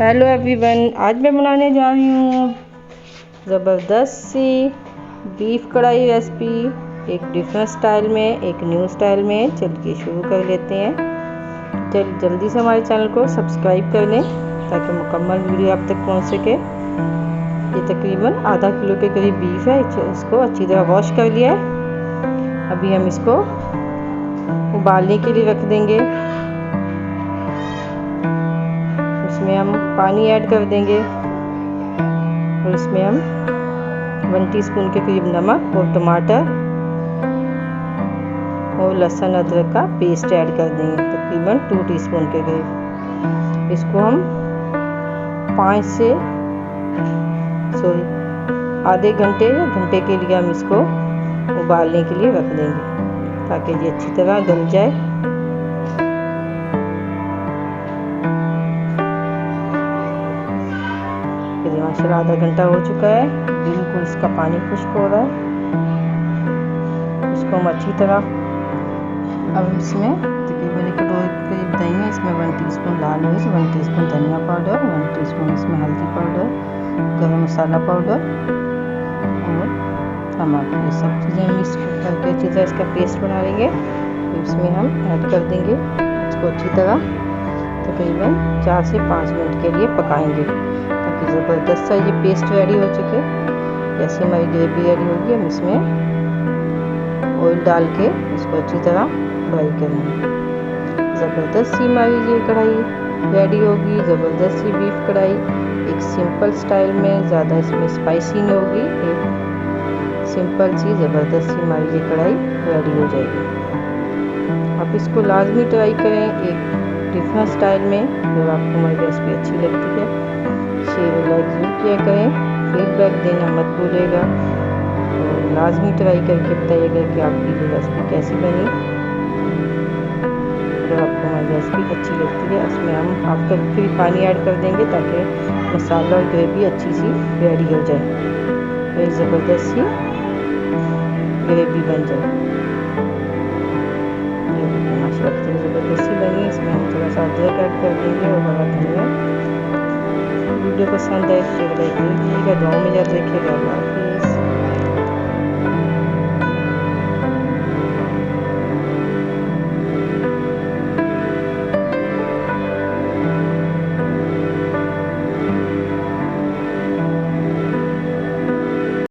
Hello everyone, आज मैं बनाने जा रही हूँ ज़बरदस्त सी बीफ कढ़ाई रेसिपी। एक डिफरेंट स्टाइल में, एक न्यू स्टाइल में। चलिए शुरू कर लेते हैं। जल्दी से हमारे चैनल को सब्सक्राइब कर लें ताकि मुकम्मल वीडियो आप तक पहुँच सके। ये तकरीबन आधा किलो के करीब बीफ है। इसको अच्छी तरह वॉश कर लिया है। अभी हम इसको उबालने के लिए रख देंगे। इसमें हम पानी ऐड कर देंगे और इसमें हम 1 टीस्पून के करीब नमक और टमाटर और लहसुन अदरक का पेस्ट ऐड कर देंगे, तकरीबन 2 टीस्पून के करीब। इसको हम आधे घंटे या घंटे के लिए हम इसको उबालने के लिए रख देंगे ताकि ये अच्छी तरह गल जाए। माशाल्लाह आधा घंटा हो चुका है, बिल्कुल इसका पानी खुश्क हो रहा है। इसको हम अच्छी तरह, अब इसमें तकरीबन 1 कटोरी करीब दही है। इसमें 1 टीस्पून लाल मिर्च, 1 टीस्पून धनिया पाउडर, 1 टीस्पून इसमें हल्दी पाउडर, गरम मसाला पाउडर और नमक, ये सब चीज़ें मिक्स करके अच्छी तरह इसका पेस्ट बना लेंगे। इसमें हम ऐड कर देंगे। इसको अच्छी तरह तकरीबन 4 से 5 मिनट के लिए पकाएंगे ताकि ज़बरदस्त सा ये पेस्ट रेडी हो चुके। जैसे हमारी ग्रेवी रेडी होगी, हम इसमें ऑयल डाल के इसको अच्छी तरह फ्राई करेंगे। ज़बरदस्त सी हमारी ये कढ़ाई रेडी होगी। ज़बरदस्त सी बीफ कढ़ाई, एक सिंपल स्टाइल में, ज़्यादा इसमें स्पाइसी नहीं होगी। एक सिंपल सी ज़बरदस्त सी हमारी ये कढ़ाई रेडी हो जाएगी। आप इसको लाजमी ट्राई करें एक डिफरेंट स्टाइल में। जब आपको हमारी रेसिपी अच्छी लगती है, शेयर और लाइक जरूर किया करें। फीडबैक देना मत भूलिएगा और लाजमी ट्राई करके बताइएगा कि आपकी ये रेसिपी कैसी बनी। अगर आपको हमारी रेसिपी अच्छी लगती है, इसमें हम हाफ कप फिर पानी ऐड कर देंगे ताकि मसाला और ग्रेवी अच्छी सी रेडी हो जाए, तो एक ज़बरदस्त सी ग्रेवी बन जाए। माशाल्लाह ज़बरदस्त सी बनी। इसमें हम थोड़ा सा अदरक ऐड कर देंगे और हरा धनिया। वीडियो पसंद है शेयर लाइक कीजिएगा, दुआओं में याद रखिएगा।